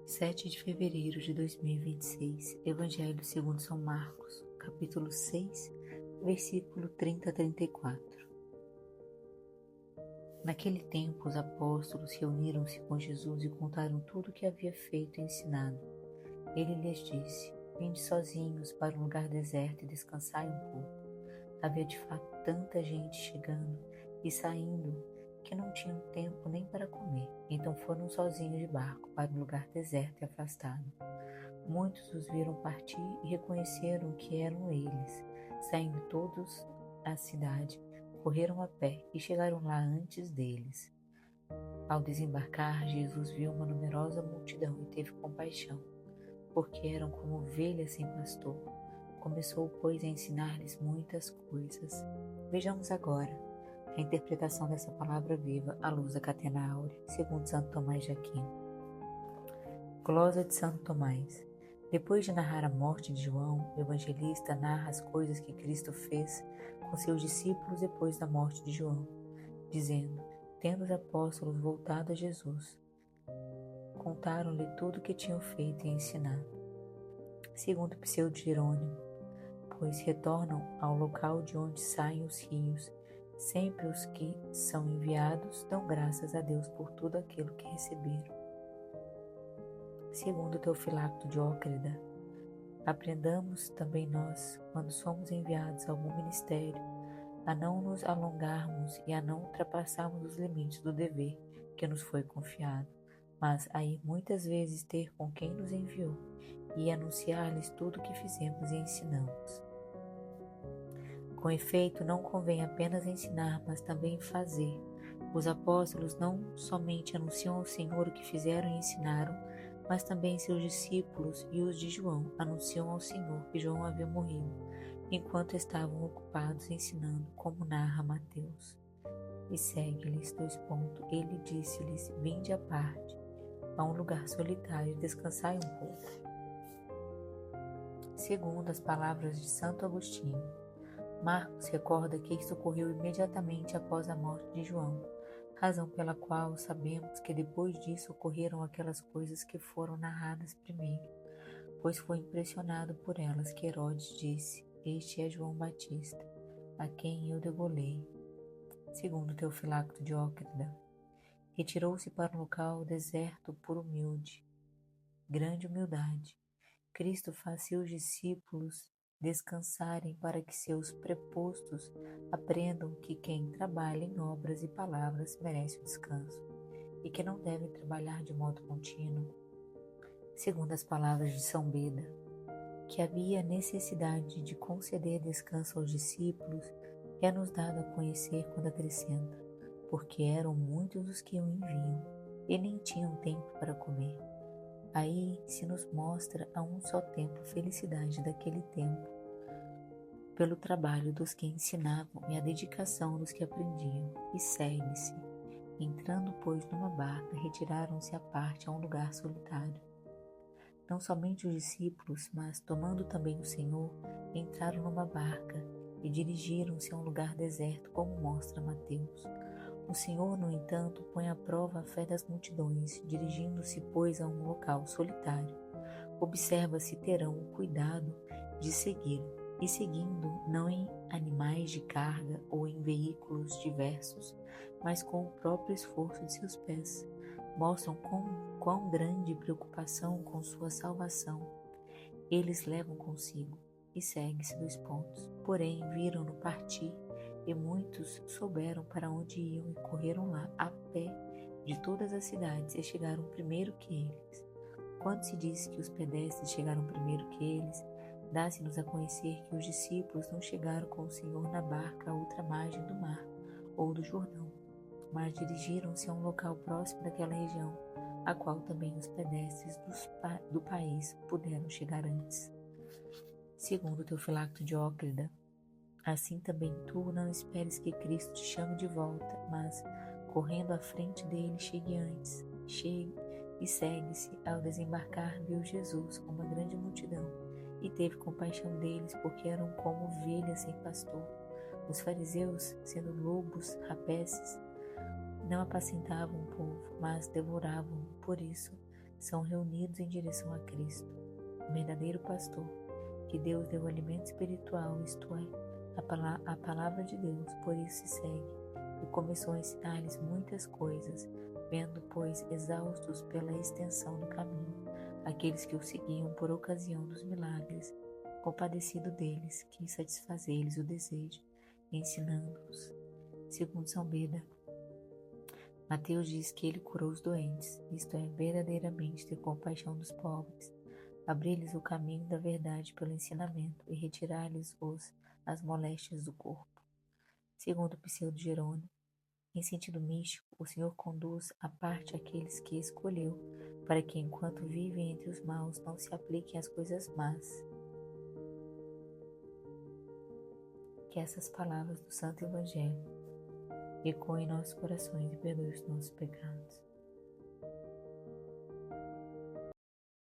7 de fevereiro de 2026, Evangelho segundo São Marcos, capítulo 6, versículo 30 a 34. Naquele tempo, os apóstolos reuniram-se com Jesus e contaram tudo o que havia feito e ensinado. Ele lhes disse: Vinde sozinhos para um lugar deserto e descansai um pouco. Havia de fato tanta gente chegando e saindo que não tinham tempo nem para comer. Então foram sozinhos de barco para um lugar deserto e afastado. Muitos os viram partir e reconheceram que eram eles. Saindo todos à cidade, correram a pé e chegaram lá antes deles. Ao desembarcar, Jesus viu uma numerosa multidão e teve compaixão, porque eram como ovelhas sem pastor. Começou, pois, a ensinar-lhes muitas coisas. Vejamos agora a interpretação dessa palavra viva à luz da Catena Áurea, segundo Santo Tomás de Aquino. Glosa de Santo Tomás. Depois de narrar a morte de João, o evangelista narra as coisas que Cristo fez com seus discípulos depois da morte de João, dizendo: tendo os apóstolos voltado a Jesus, contaram-lhe tudo o que tinham feito e ensinado. Segundo Pseudo Jerônimo, pois retornam ao local de onde saem os rios. Sempre os que são enviados dão graças a Deus por tudo aquilo que receberam. Segundo Teofilacto de Ócrida, aprendamos também nós, quando somos enviados a algum ministério, a não nos alongarmos e a não ultrapassarmos os limites do dever que nos foi confiado, mas a ir muitas vezes ter com quem nos enviou e anunciar-lhes tudo o que fizemos e ensinamos. Com efeito, não convém apenas ensinar, mas também fazer. Os apóstolos não somente anunciam ao Senhor o que fizeram e ensinaram, mas também seus discípulos e os de João anunciam ao Senhor que João havia morrido, enquanto estavam ocupados ensinando, como narra Mateus. E segue-lhes, ele disse-lhes: vinde à parte, a um lugar solitário e descansai um pouco. Segundo as palavras de Santo Agostinho, Marcos recorda que isso ocorreu imediatamente após a morte de João, razão pela qual sabemos que depois disso ocorreram aquelas coisas que foram narradas primeiro, pois foi impressionado por elas que Herodes disse: este é João Batista, a quem eu degolei. Segundo Teofilacto de Ócrida, retirou-se para um local deserto por grande humildade. Cristo faz seus discípulos descansarem para que seus prepostos aprendam que quem trabalha em obras e palavras merece o descanso e que não deve trabalhar de modo contínuo. Segundo as palavras de São Beda, que havia necessidade de conceder descanso aos discípulos é-nos dado a conhecer quando acrescenta, porque eram muitos os que o enviam e nem tinham tempo para comer. Aí se nos mostra a um só tempo a felicidade daquele tempo, pelo trabalho dos que ensinavam e a dedicação dos que aprendiam, e segue-se. Entrando, pois, numa barca, retiraram-se à parte a um lugar solitário. Não somente os discípulos, mas, tomando também o Senhor, entraram numa barca e dirigiram-se a um lugar deserto, como mostra Mateus. O Senhor, no entanto, põe à prova a fé das multidões, dirigindo-se, pois, a um local solitário. Observa se terão o cuidado de segui-lo, e seguindo não em animais de carga ou em veículos diversos, mas com o próprio esforço de seus pés. Mostram quão grande preocupação com sua salvação eles levam consigo. E segue-se 2 pontos. Porém, viram-no partir, e muitos souberam para onde iam e correram lá a pé de todas as cidades e chegaram primeiro que eles. Quando se diz que os pedestres chegaram primeiro que eles, dá-se-nos a conhecer que os discípulos não chegaram com o Senhor na barca à outra margem do mar ou do Jordão, mas dirigiram-se a um local próximo daquela região, a qual também os pedestres do país puderam chegar antes. Segundo Teofilacto de Ócrida, assim também tu não esperes que Cristo te chame de volta, mas, correndo à frente dele, chegue antes. Chegue e segue-se. Ao desembarcar, viu Jesus com uma grande multidão e teve compaixão deles, porque eram como ovelhas sem pastor. Os fariseus, sendo lobos rapaces, não apacentavam o povo, mas devoravam. Por isso, são reunidos em direção a Cristo, o verdadeiro pastor, que Deus deu alimento espiritual, isto é, a palavra de Deus, por isso se segue, e começou a ensinar-lhes muitas coisas, vendo, pois, exaustos pela extensão do caminho, aqueles que o seguiam por ocasião dos milagres, compadecido deles, quis satisfazer-lhes o desejo, ensinando-os. Segundo São Beda, Mateus diz que ele curou os doentes, isto é, verdadeiramente ter compaixão dos pobres, abrir-lhes o caminho da verdade pelo ensinamento e retirar-lhes as moléstias do corpo. Segundo Pseudo Jerônimo, em sentido místico, o Senhor conduz à parte aqueles que escolheu, para que, enquanto vivem entre os maus, não se apliquem às coisas más. Que essas palavras do Santo Evangelho ecoem em nossos corações e perdoem os nossos pecados.